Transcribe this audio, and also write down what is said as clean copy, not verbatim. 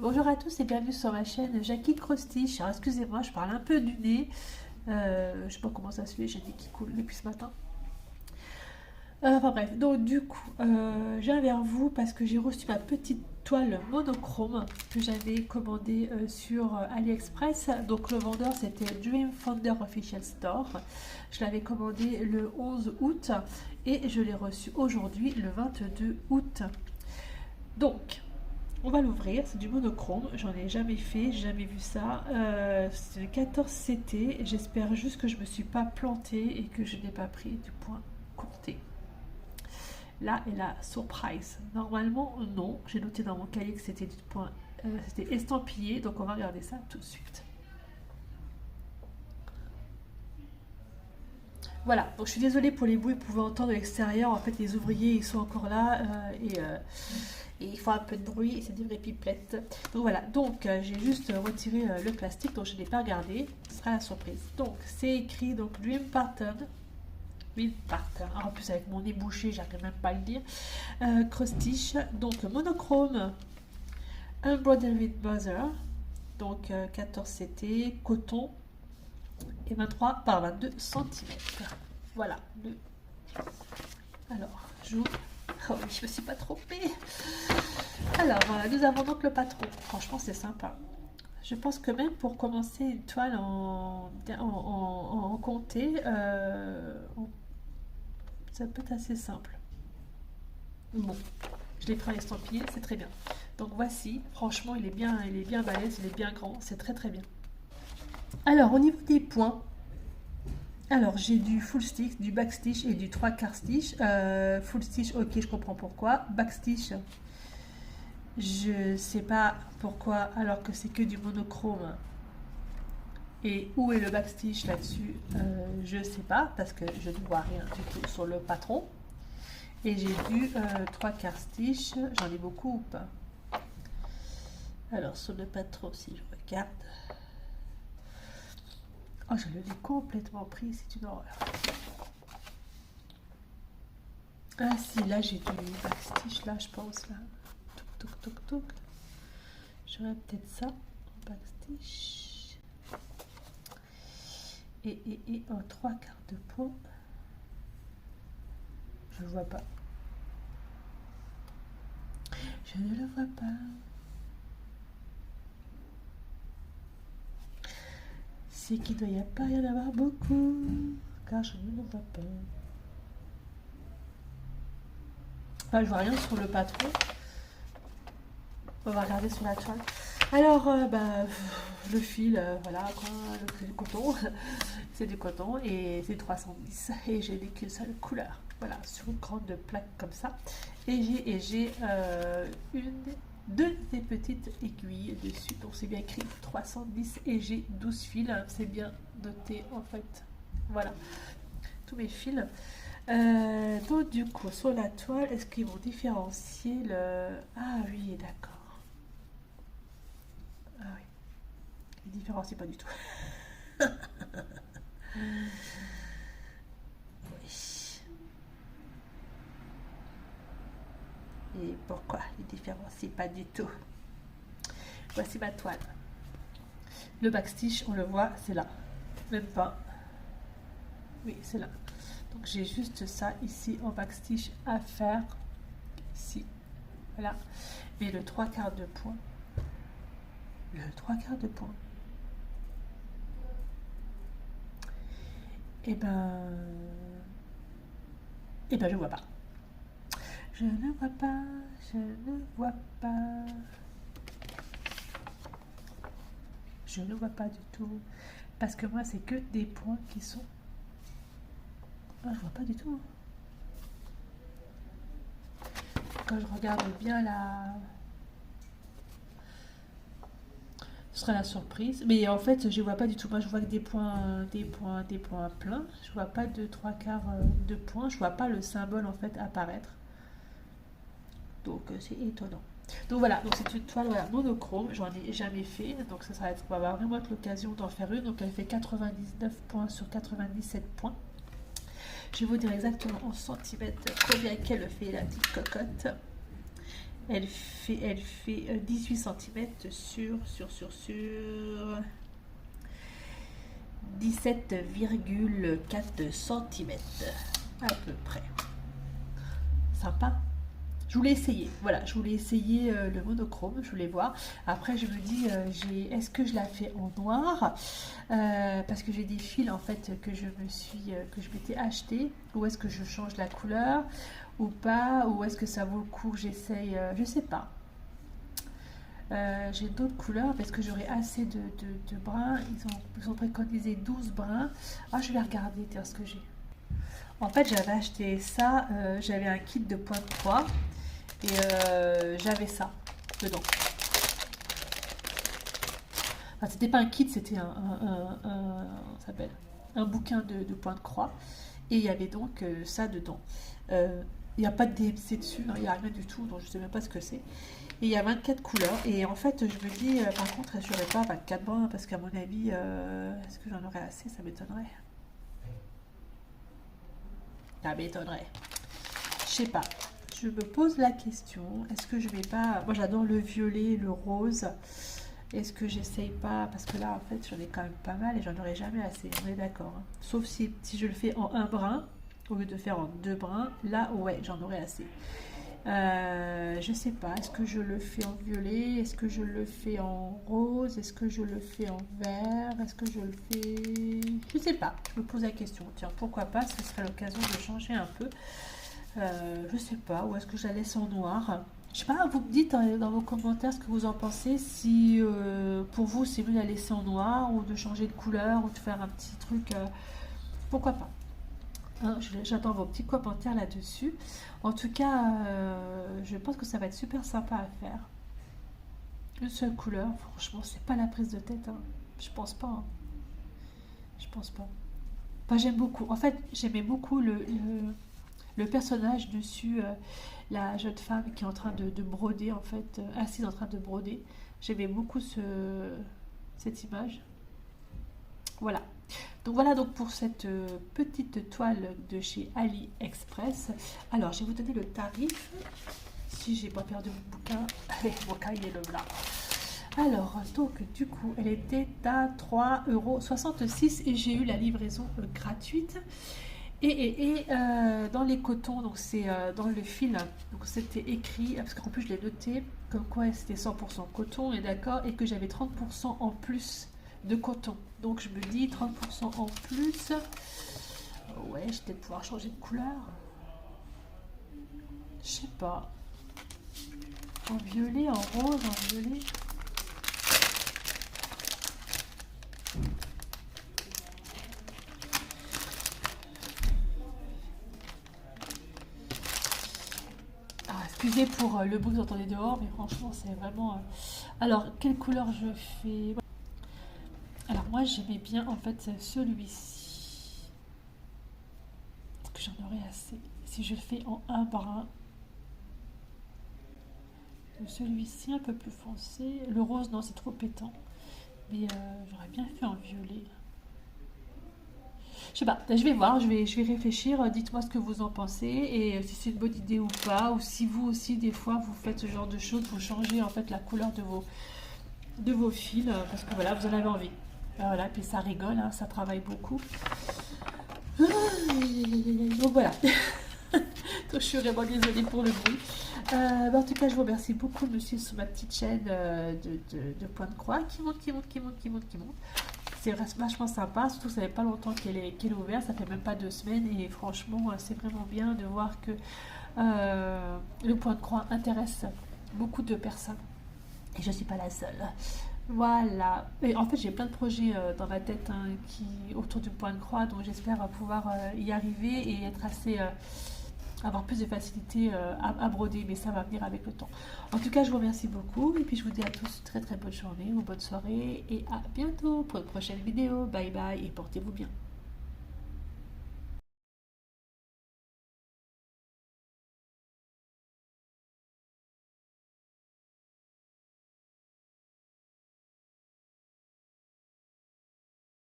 Bonjour à tous et bienvenue sur ma chaîne Jackie Crostiche. Alors excusez-moi, je parle un peu du nez. Je sais pas comment ça se fait, j'ai le nez qui coule depuis ce matin. Enfin bref, donc du coup, je viens vers vous parce que j'ai reçu ma petite toile monochrome que j'avais commandée sur AliExpress. Donc le vendeur c'était Dream Founder Official Store. Je l'avais commandé le 11 août et je l'ai reçu aujourd'hui le 22 août. Donc, on va l'ouvrir, c'est du monochrome, j'en ai jamais fait, j'ai jamais vu ça. C'est le 14 CT, j'espère juste que je me suis pas plantée et que je n'ai pas pris du point compté. Là est la surprise. Normalement, non, j'ai noté dans mon cahier que c'était du point, c'était estampillé, donc on va regarder ça tout de suite. Voilà, donc je suis désolée pour les bruits que vous pouvez entendre de l'extérieur. En fait, les ouvriers, ils sont encore là et il faut un peu de bruit et c'est des vraies pipelettes. Donc voilà, donc j'ai juste retiré le plastique, donc je ne l'ai pas regardé. Ce sera la surprise. Donc, c'est écrit donc Dream Pattern. Dream Pattern. En plus, avec mon nez bouché, j'arrive même pas à le dire. Crostiche, donc monochrome, embroidered buzzer, donc 14 CT, coton. Et 23 par 22 cm. Voilà. Alors, j'ouvre. Oh oui, je me suis pas trompée. Alors, voilà, nous avons donc le patron. Franchement, c'est sympa. Je pense que même pour commencer une toile en comté, ça peut être assez simple. Bon, je l'ai pris en estampillé, c'est très bien. Donc voici, franchement, il est bien balèze, il est bien grand, c'est très très bien. Alors, au niveau des points, alors j'ai du full stitch, du backstitch et du 3/4 stitch. Full stitch, ok, je comprends pourquoi. Backstitch, je sais pas pourquoi, alors que c'est que du monochrome. Et où est le backstitch là-dessus, je sais pas, parce que je ne vois rien du tout sur le patron. Et j'ai du 3/4 stitch, j'en ai beaucoup ou pas? Alors sur le patron, si je regarde... Oh, je le l'ai complètement pris, c'est une horreur. Ah si, là j'ai du backstitch, là je pense, là. Toc, toc, toc, toc. J'aurais peut-être ça, en backstitch. Et en 3/4 de point. Je le vois pas. Je ne le vois pas. C'est qu'il ne doit pas y en avoir beaucoup, car je ne le vois pas. Enfin, je vois rien sur le patron. On va regarder sur la toile. Alors, le fil, voilà quoi, le coton, c'est du coton et c'est 310 et j'ai mis qu'une seule couleur. Voilà, sur une grande plaque comme ça. Et j'ai deux des petites aiguilles dessus, donc c'est bien écrit 310 et j'ai 12 fils, c'est bien noté en fait. Voilà, tous mes fils. Donc du coup, sur la toile, est-ce qu'ils vont différencier le... Ah oui, d'accord. Ah oui, ils différencient pas du tout. Oui. Et pourquoi ils différencient pas du tout? Voici ma toile. Le backstitch, on le voit, c'est là. Même pas. Oui, c'est là. Donc j'ai juste ça ici en backstitch à faire. Ici. Voilà. Mais le 3/4 de point. Le 3/4 de point. Eh ben, je vois pas. Je ne vois pas. Je ne vois pas. Je ne vois pas du tout. Parce que moi, c'est que des points qui sont... Ah, je vois pas du tout. Quand je regarde bien la... Ce sera la surprise. Mais en fait, je vois pas du tout. Moi, je vois que des points pleins. Je vois pas de 3/4 de points. Je vois pas le symbole en fait apparaître. Donc, c'est étonnant. Donc voilà, donc c'est une toile voilà, monochrome, j'en ai jamais fait, donc ça va vraiment être l'occasion d'en faire une. Donc elle fait 99 points sur 97 points. Je vais vous dire exactement en centimètres combien qu'elle fait la petite cocotte. elle fait 18 cm sur 17,4 cm à peu près. Sympa. Je voulais essayer, voilà, je voulais essayer le monochrome, je voulais voir. Après, je me dis, est-ce que je la fais en noir parce que j'ai des fils en fait que je m'étais acheté, ou est-ce que je change la couleur ou pas, ou est-ce que ça vaut le coup, j'essaye, je sais pas. J'ai d'autres couleurs parce que j'aurai assez de brins. Ils ont préconisé 12 brins. Ah, je vais regarder tiens, ce que j'ai. En fait, j'avais acheté ça, j'avais un kit de point de croix et j'avais ça dedans. Enfin, c'était pas un kit, c'était ça s'appelle un bouquin de point de croix et il y avait donc ça dedans. Il n'y a pas de DMC dessus, hein, il n'y a rien du tout, donc je ne sais même pas ce que c'est. Et il y a 24 couleurs. Et en fait, je me dis, par contre, je n'aurais pas 24 brins, parce qu'à mon avis, est-ce que j'en aurais assez? Ça m'étonnerait. Ça m'étonnerait. Je sais pas. Je me pose la question. Est-ce que je vais pas... Moi, j'adore le violet, le rose. Est-ce que j'essaye pas? Parce que là, en fait, j'en ai quand même pas mal et j'en aurai jamais assez. On est d'accord. Hein. Sauf si je le fais en un brin, au lieu de faire en 2 brins. Là, ouais, j'en aurai assez. Je sais pas, est-ce que je le fais en violet, est-ce que je le fais en rose, est-ce que je le fais en vert, est-ce que je le fais... Je sais pas, je me pose la question, tiens, pourquoi pas, ce serait l'occasion de changer un peu. Je sais pas, ou est-ce que je la laisse en noir? Je sais pas, vous me dites dans vos commentaires ce que vous en pensez, si pour vous c'est mieux de la laisser en noir, ou de changer de couleur, ou de faire un petit truc, pourquoi pas. Hein, j'attends vos petits commentaires là-dessus. En tout cas, je pense que ça va être super sympa à faire. Une seule couleur, franchement, c'est pas la prise de tête. Hein. Je pense pas. Hein. Je pense pas. Enfin, j'aime beaucoup. En fait, j'aimais beaucoup le personnage dessus, la jeune femme qui est en train de broder, en fait, assise en train de broder. J'aimais beaucoup cette image. Voilà. Donc voilà donc pour cette petite toile de chez AliExpress. Alors, je vais vous donner le tarif. Si j'ai pas perdu mon bouquin. Allez, mon cahier est le blanc. Alors, donc du coup, elle était à 3,66 € et j'ai eu la livraison gratuite. Et dans les cotons, donc c'est dans le fil, donc c'était écrit, parce qu'en plus je l'ai noté, comme quoi c'était 100% coton, et d'accord, et que j'avais 30% en plus de coton. Donc je me dis 30% en plus. Ouais, je vais peut-être pouvoir changer de couleur. Je sais pas. En violet, en rose, en violet. Ah, excusez pour le bruit que vous entendez dehors, mais franchement, c'est vraiment... Alors, quelle couleur je fais? Alors moi j'aimais bien en fait celui-ci. Est-ce que j'en aurais assez? Si je le fais en un brin. Celui-ci un peu plus foncé. Le rose non c'est trop pétant. Mais j'aurais bien fait en violet. Je sais pas, je vais voir, je vais réfléchir. Dites-moi ce que vous en pensez et si c'est une bonne idée ou pas. Ou si vous aussi des fois vous faites ce genre de choses, vous changez en fait la couleur de vos fils. Parce que voilà, vous en avez envie. Voilà, puis ça rigole, hein, ça travaille beaucoup. Donc voilà. Donc, je suis vraiment désolée pour le bruit. En tout cas, je vous remercie beaucoup de me suivre sur ma petite chaîne de point de croix qui monte. C'est vachement sympa, surtout que ça fait pas longtemps qu'elle est ouverte, ça fait même pas 2 semaines et franchement, c'est vraiment bien de voir que le point de croix intéresse beaucoup de personnes. Et je ne suis pas la seule. Voilà. Et en fait, j'ai plein de projets dans ma tête autour du point de croix, donc j'espère pouvoir y arriver et être assez, avoir plus de facilité à broder, mais ça va venir avec le temps. En tout cas, je vous remercie beaucoup et puis je vous dis à tous une très très bonne journée ou bonne soirée et à bientôt pour une prochaine vidéo. Bye bye et portez-vous bien.